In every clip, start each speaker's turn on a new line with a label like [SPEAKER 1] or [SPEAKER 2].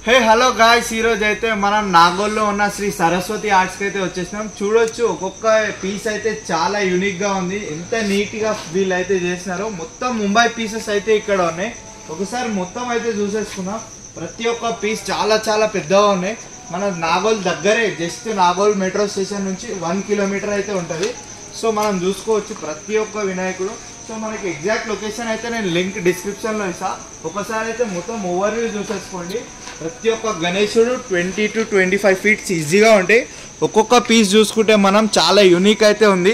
[SPEAKER 1] Hey hello guys, ఈరోజు అయితే మనం నాగోల్లో ఉన్న శ్రీ సరస్వతి ఆర్ట్స్కి అయితే వచ్చేసినాం. చూడొచ్చు ఒక్కొక్క పీస్ అయితే చాలా యూనిక్గా ఉంది. ఎంత నీట్గా వీళ్ళు అయితే చేసినారో. మొత్తం ముంబై పీసెస్ అయితే ఇక్కడ ఉన్నాయి. ఒకసారి మొత్తం అయితే చూసేసుకున్నాం. ప్రతి ఒక్క పీస్ చాలా చాలా పెద్దగా ఉన్నాయి. మన నాగోల్ దగ్గరే, జస్ట్ నాగోల్ మెట్రో స్టేషన్ నుంచి 1 కిలోమీటర్ అయితే ఉంటుంది. సో మనం చూసుకోవచ్చు ప్రతి ఒక్క వినాయకుడు. సో మనకి ఎగ్జాక్ట్ లొకేషన్ అయితే నేను లింక్ డిస్క్రిప్షన్లో ఇస్తా. ఒకసారి అయితే మొత్తం ఓవర్వ్యూ చూసేసుకోండి. ప్రతి ఒక్క గణేశుడు 20 to 25 ఫీట్స్ ఈజీగా ఉంటాయి. ఒక్కొక్క పీస్ చూసుకుంటే మనం చాలా యూనిక్ అయితే ఉంది.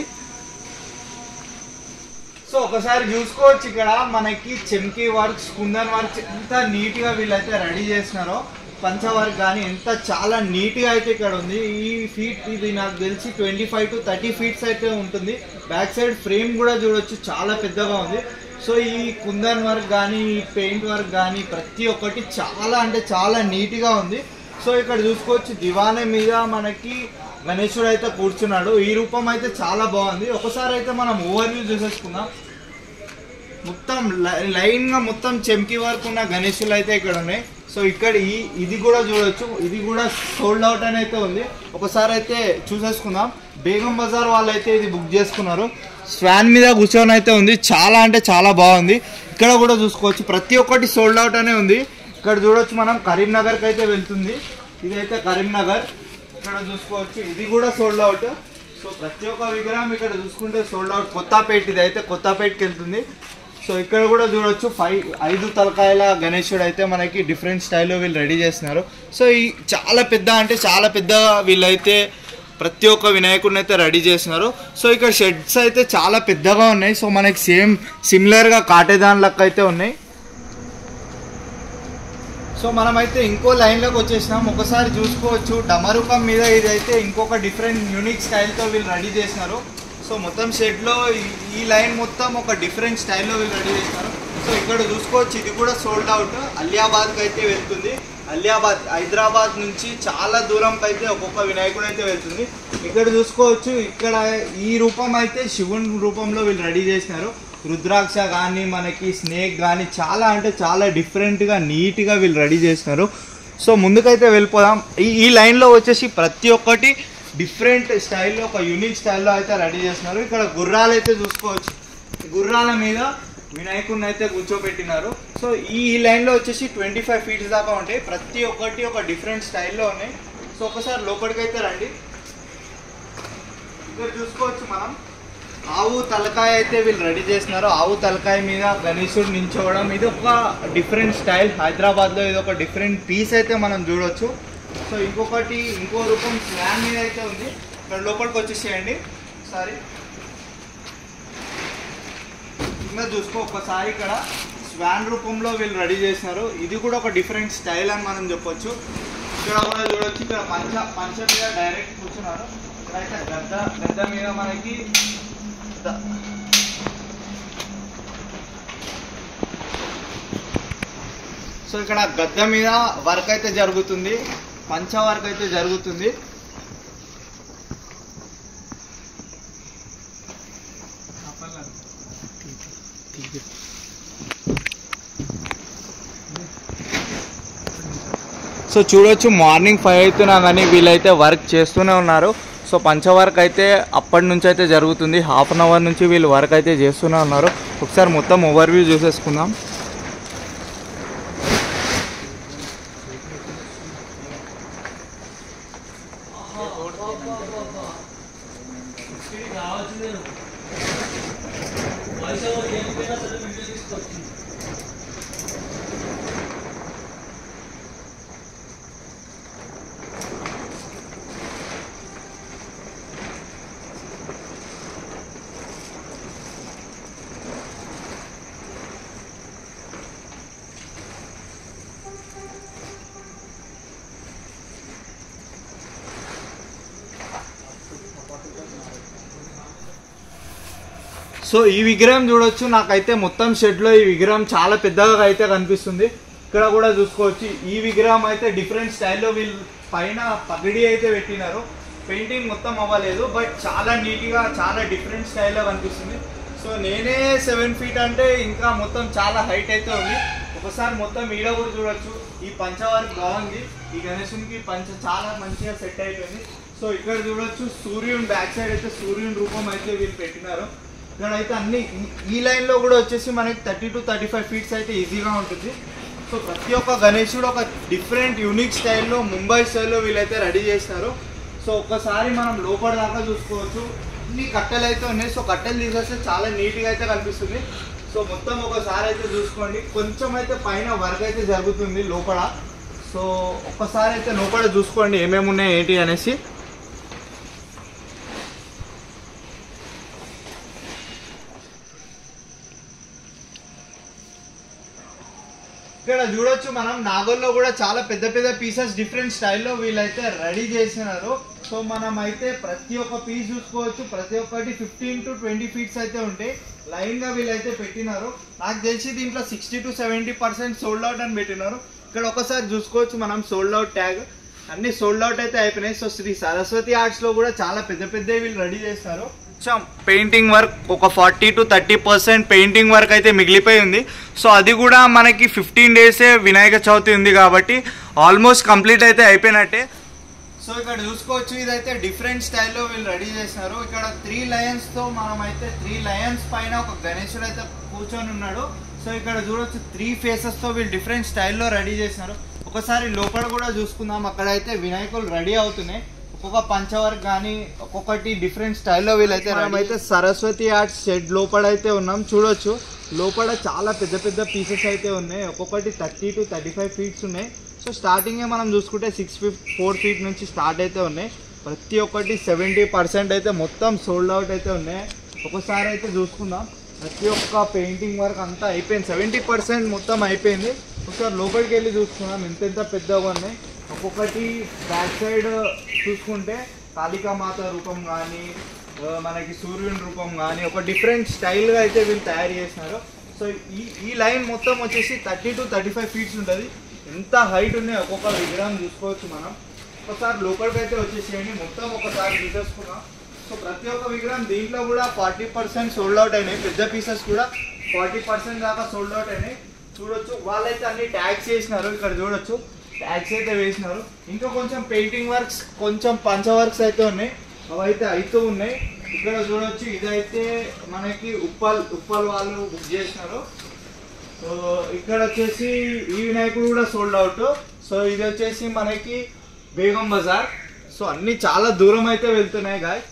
[SPEAKER 1] సో ఒకసారి చూసుకోవచ్చు ఇక్కడ మనకి చెమ్కీ వర్క్స్, కుందన్ వర్క్స్ ఎంత నీట్గా వీళ్ళైతే రెడీ చేసినారో. పంచ వర్క్ కానీ ఎంత చాలా నీట్గా అయితే ఇక్కడ ఉంది. ఈ ఫీట్ ఇది నాకు తెలిసి 25 to 30 ఫీట్స్ అయితే ఉంటుంది. బ్యాక్ సైడ్ ఫ్రేమ్ కూడా చూడొచ్చు, చాలా పెద్దగా ఉంది. సో ఈ కుందన్ వర్క్ కానీ, ఈ పెయింట్ వర్క్ కానీ ప్రతి ఒక్కటి చాలా అంటే చాలా నీట్గా ఉంది. సో ఇక్కడ చూసుకోవచ్చు దివానే మీద మనకి గణేశుడు అయితే కూర్చున్నాడు. ఈ రూపం అయితే చాలా బాగుంది. ఒకసారి అయితే మనం ఓవర్వ్యూ చూసేసుకుందాం. మొత్తం లైన్గా మొత్తం చెమ్కీ వర్క్ ఉన్న గణేశులు అయితే ఇక్కడ ఉన్నాయి. సో ఇక్కడ ఇది కూడా చూడొచ్చు, ఇది కూడా సోల్డ్ అవుట్ అని అయితే ఉంది. ఒకసారి అయితే చూసేసుకుందాం. బేగం బజార్ వాళ్ళు అయితే ఇది బుక్ చేసుకున్నారు. స్వాన్ మీద కూర్చొని అయితే ఉంది. చాలా అంటే చాలా బాగుంది. ఇక్కడ కూడా చూసుకోవచ్చు ప్రతి ఒక్కటి సోల్డ్ అవుట్ అనే ఉంది. ఇక్కడ చూడొచ్చు మనం కరీంనగర్కి అయితే వెళ్తుంది. ఇదైతే కరీంనగర్. ఇక్కడ చూసుకోవచ్చు ఇది కూడా సోల్డ్ అవుట్. సో ప్రతి ఒక్క విగ్రహం ఇక్కడ చూసుకుంటే సోల్డ్ అవుట్. కొత్తపేట, ఇది అయితే కొత్తపేటకి వెళ్తుంది. సో ఇక్కడ కూడా చూడొచ్చు 5 తలకాయల గణేశుడు అయితే మనకి డిఫరెంట్ స్టైల్లో వీళ్ళు రెడీ చేస్తున్నారు. సో ఈ చాలా పెద్ద అంటే చాలా పెద్దగా వీళ్ళైతే ప్రతి ఒక్క వినాయకుడిని అయితే రెడీ చేస్తున్నారు. సో ఇక్కడ షెడ్స్ అయితే చాలా పెద్దగా ఉన్నాయి. సో మనకి సిమిలర్గా కాటేదాన్ లెక్క అయితే ఉన్నాయి. సో మనమైతే ఇంకో లైన్లోకి వచ్చేసినాం. ఒకసారి చూసుకోవచ్చు డమరుకం మీద ఇదైతే ఇంకొక డిఫరెంట్ యూనిక్ స్టైల్తో వీళ్ళు రెడీ చేసినారు. సో మొత్తం షెడ్లో ఈ లైన్ మొత్తం ఒక డిఫరెంట్ స్టైల్లో వీళ్ళు రెడీ చేసినారు. సో ఇక్కడ చూసుకోవచ్చు ఇది కూడా సోల్డ్ అవుట్. అలియాబాద్కి అయితే వెళ్తుంది. అలియాబాద్ హైదరాబాద్ నుంచి చాలా దూరంకి అయితే ఒక్కొక్క వినాయకుడు అయితే వెళ్తుంది. ఇక్కడ చూసుకోవచ్చు ఇక్కడ ఈ రూపం అయితే శివుని రూపంలో వీళ్ళు రెడీ చేసినారు. రుద్రాక్ష కానీ మనకి స్నేక్ కానీ చాలా అంటే చాలా డిఫరెంట్గా నీట్గా వీళ్ళు రెడీ చేసినారు. సో ముందుకైతే వెళ్ళిపోదాం. ఈ లైన్లో వచ్చేసి ప్రతి ఒక్కటి డిఫరెంట్ స్టైల్లో ఒక యూనిక్ స్టైల్లో అయితే రెడీ చేస్తున్నారు. ఇక్కడ గుర్రాలు అయితే చూసుకోవచ్చు. గుర్రాల మీద వినాయకుడిని అయితే కూర్చోబెట్టినారు. సో ఈ లైన్లో వచ్చేసి 25 ఫీట్స్ దాకా ఉంటాయి. ప్రతి ఒక్కటి ఒక డిఫరెంట్ స్టైల్లో ఉన్నాయి. సో ఒకసారి లోపలికి అయితే రండి. ఇక్కడ చూసుకోవచ్చు మనం ఆవు తలకాయ అయితే వీళ్ళు రెడీ చేస్తున్నారు. ఆవు తలకాయ మీద గణేశుడు నించోవడం ఇది ఒక డిఫరెంట్ స్టైల్. హైదరాబాద్లో ఇది ఒక డిఫరెంట్ పీస్ అయితే మనం చూడవచ్చు. సో ఇంకో రూపం స్వాన్ మీద అయితే ఉంది. ఇక్కడ లోపలికి వచ్చేసేయండి. ఒకసారి ఇంకా చూసుకో ఒకసారి ఇక్కడ స్వాన్ రూపంలో వీళ్ళు రెడీ చేసినారు. ఇది కూడా ఒక డిఫరెంట్ స్టైల్ అని మనం చెప్పొచ్చు. ఇక్కడ కూడా చూడవచ్చు. ఇక్కడ పంచ మీద డైరెక్ట్ కూర్చున్నారు. ఇక్కడైతే గద్ద మీద మనకి సో ఇక్కడ గద్ద మీద వర్క్ అయితే జరుగుతుంది. పంచ వర్క్ అయితే జరుగుతుంది. సో చూడొచ్చు మార్నింగ్ 5 అవుతున్నా కానీ వీళ్ళైతే వర్క్ చేస్తూనే ఉన్నారు. సో పంచ వర్క్ అయితే అప్పటి నుంచి అయితే జరుగుతుంది. హాఫ్ అన్ అవర్ నుంచి వీళ్ళు వర్క్ అయితే చేస్తూనే ఉన్నారు. ఒకసారి మొత్తం ఓవర్వ్యూ చూసేసుకుందాం. సో ఈ విగ్రహం చూడొచ్చు. నాకైతే మొత్తం షెడ్లో ఈ విగ్రహం చాలా పెద్దగా అయితే కనిపిస్తుంది. ఇక్కడ కూడా చూసుకోవచ్చు. ఈ విగ్రహం అయితే డిఫరెంట్ స్టైల్లో వీళ్ళు పైన పగిడి అయితే పెట్టినారు. పెయింటింగ్ మొత్తం అవ్వలేదు, బట్ చాలా నీట్గా చాలా డిఫరెంట్ స్టైల్లో కనిపిస్తుంది. సో నేనే 7 ఫీట్ అంటే ఇంకా మొత్తం చాలా హైట్ అయితే ఉంది. ఒకసారి మొత్తం ఈడ కూడా చూడొచ్చు. ఈ పంచ వర్క్ బాగుంది. ఈ గణేశునికి పంచ చాలా మంచిగా సెట్ అయిపోయింది. సో ఇక్కడ చూడొచ్చు సూర్యుని బ్యాక్ సైడ్ అయితే సూర్యుని రూపం అయితే వీళ్ళు పెట్టినారు. ఇక్కడ అయితే అన్ని ఈ లైన్లో కూడా వచ్చేసి మనకి 30 to 35 ఫీట్స్ అయితే ఈజీగా ఉంటుంది. సో ప్రతి ఒక్క గణేశుడు ఒక డిఫరెంట్ యూనిక్ స్టైల్లో ముంబై స్టైల్లో వీళ్ళైతే రెడీ చేస్తారు. సో ఒక్కసారి మనం లోపల దాకా చూసుకోవచ్చు. అన్ని కట్టెలు అయితే ఉన్నాయి. సో కట్టెలు తీసేస్తే చాలా నీట్గా అయితే కనిపిస్తుంది. సో మొత్తం ఒకసారి అయితే చూసుకోండి. కొంచెం అయితే పైన వర్క్ అయితే జరుగుతుంది లోపల. సో ఒక్కసారి అయితే లోపల చూసుకోండి ఏమేమి ఉన్నాయి ఏంటి అనేసి. ఇక్కడ చూడొచ్చు మనం నాగోల్లో కూడా చాలా పెద్ద పెద్ద పీసెస్ డిఫరెంట్ స్టైల్లో వీళ్ళైతే రెడీ చేసినారు. సో మనం అయితే ప్రతి ఒక్క పీస్ చూసుకోవచ్చు. ప్రతి ఒక్కటి 15 to 20 ఫీట్స్ అయితే ఉంటాయి. లైన్గా వీళ్ళైతే పెట్టినారు. నాకు తెలిసి దీంట్లో 60 to 70% సోల్డ్ అవుట్ అని పెట్టినారు. ఇక్కడ ఒకసారి చూసుకోవచ్చు మనం సోల్డ్ అవుట్ ట్యాగ్. అన్ని సోల్డ్ అవుట్ అయితే అయిపోయినాయి. సో శ్రీ సరస్వతి ఆర్ట్స్లో కూడా చాలా పెద్ద పెద్దవి వీళ్ళు రెడీ చేస్తారు. పెయింటింగ్ వర్క్ ఒక 40 to 30% పెయింటింగ్ వర్క్ అయితే మిగిలిపోయి ఉంది. సో అది కూడా మనకి 15 డేసే వినాయక చవితి ఉంది కాబట్టి ఆల్మోస్ట్ కంప్లీట్ అయితే అయిపోయినట్టే. సో ఇక్కడ చూసుకోవచ్చు ఇదైతే డిఫరెంట్ స్టైల్లో వీళ్ళు రెడీ చేసినారు. ఇక్కడ 3 లయన్స్తో మనం అయితే 3 లయన్స్ పైన ఒక గణేశుడు అయితే కూర్చొని ఉన్నాడు. సో ఇక్కడ చూడొచ్చు 3 ఫేసెస్తో వీళ్ళు డిఫరెంట్ స్టైల్లో రెడీ చేసినారు. ఒకసారి లోపల కూడా చూసుకుందాం. అక్కడైతే వినాయకులు రెడీ అవుతున్నాయి. ఒక్కొక్క పంచవర్క్ కానీ ఒక్కొక్కటి డిఫరెంట్ స్టైల్లో వీళ్ళైతే మనమైతే సరస్వతి ఆర్ట్స్ షెడ్ లోపల అయితే ఉన్నాం. చూడొచ్చు లోపల చాలా పెద్ద పెద్ద పీసెస్ అయితే ఉన్నాయి. ఒక్కొక్కటి 30 to 35 ఫీట్స్ ఉన్నాయి. సో స్టార్టింగే మనం చూసుకుంటే 4 ఫీట్ నుంచి స్టార్ట్ అయితే ఉన్నాయి. ప్రతి ఒక్కటి 70% అయితే మొత్తం సోల్డ్ అవుట్ అయితే ఉన్నాయి. ఒకసారి అయితే చూసుకుందాం. ప్రతి ఒక్క పెయింటింగ్ వర్క్ అంతా అయిపోయింది. 70% మొత్తం అయిపోయింది. ఒకసారి లోపలికి వెళ్ళి చూసుకుందాం ఎంతెంత పెద్దగా ఉన్నాయి. ఒక్కొక్కటి బ్యాక్ సైడ్ చూసుకుంటే కాళికామాత రూపం కానీ మనకి సూర్యుని రూపం కానీ ఒక డిఫరెంట్ స్టైల్గా అయితే వీళ్ళు తయారు చేసినారు. సో ఈ లైన్ మొత్తం వచ్చేసి 30 to 35 ఫీట్స్ ఉంటుంది. ఎంత హైట్ ఉన్నాయి ఒక్కొక్క విగ్రహం చూసుకోవచ్చు మనం. ఒకసారి లోపలికి అయితే వచ్చేసేయండి. మొత్తం ఒకసారి చూసేసుకున్నాం. సో ప్రతి ఒక్క విగ్రహం దీంట్లో కూడా 40% సోల్డ్ అవుట్ అయినాయి. పెద్ద పీసెస్ కూడా 40% దాకా సోల్డ్ అవుట్ అయినాయి. చూడొచ్చు వాళ్ళైతే అన్ని ట్యాగ్స్ చేసినారు. ఇక్కడ చూడొచ్చు ట్యాగ్స్ అయితే వేసినారు. ఇంకా కొంచెం పెయింటింగ్ వర్క్స్ కొంచెం పంచ వర్క్స్ అయితే ఉన్నాయి. అవైతే అవుతూ ఉన్నాయి. ఇక్కడ చూడొచ్చు ఇదైతే మనకి ఉప్పల్ వాళ్ళు బుక్ చేసినారు. సో ఇక్కడ వచ్చేసి ఈ వినాయకుడు కూడా సోల్డ్ అవుట్. సో ఇది వచ్చేసి మనకి బేగం బజార్. సో అన్ని చాలా దూరం అయితే వెళ్తున్నాయి గాయస్.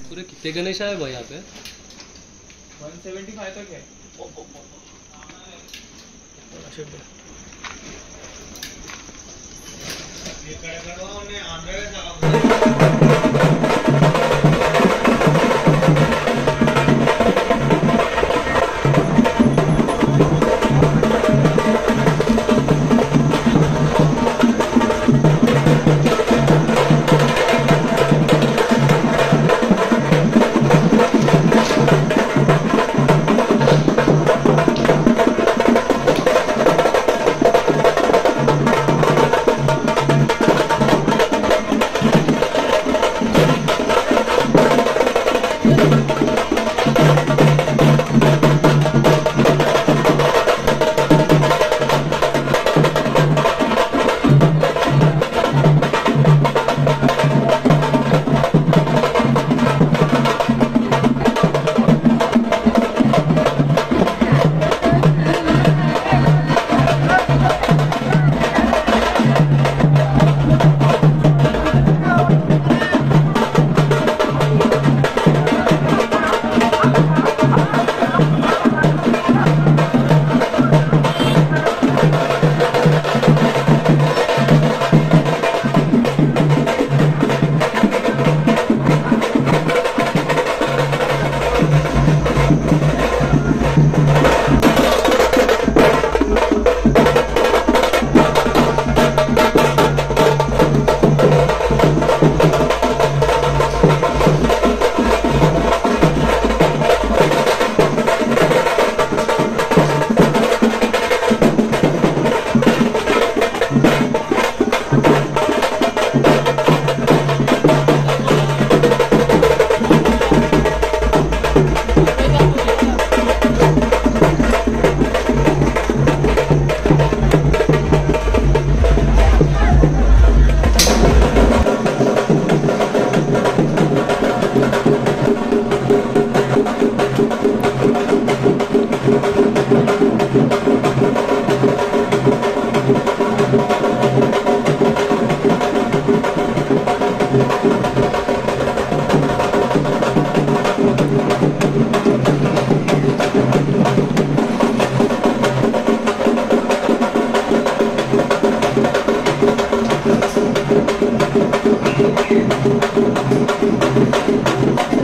[SPEAKER 2] पूरे कितने गणेश आए भाई यहाँ पे?
[SPEAKER 1] 175 तक है. है।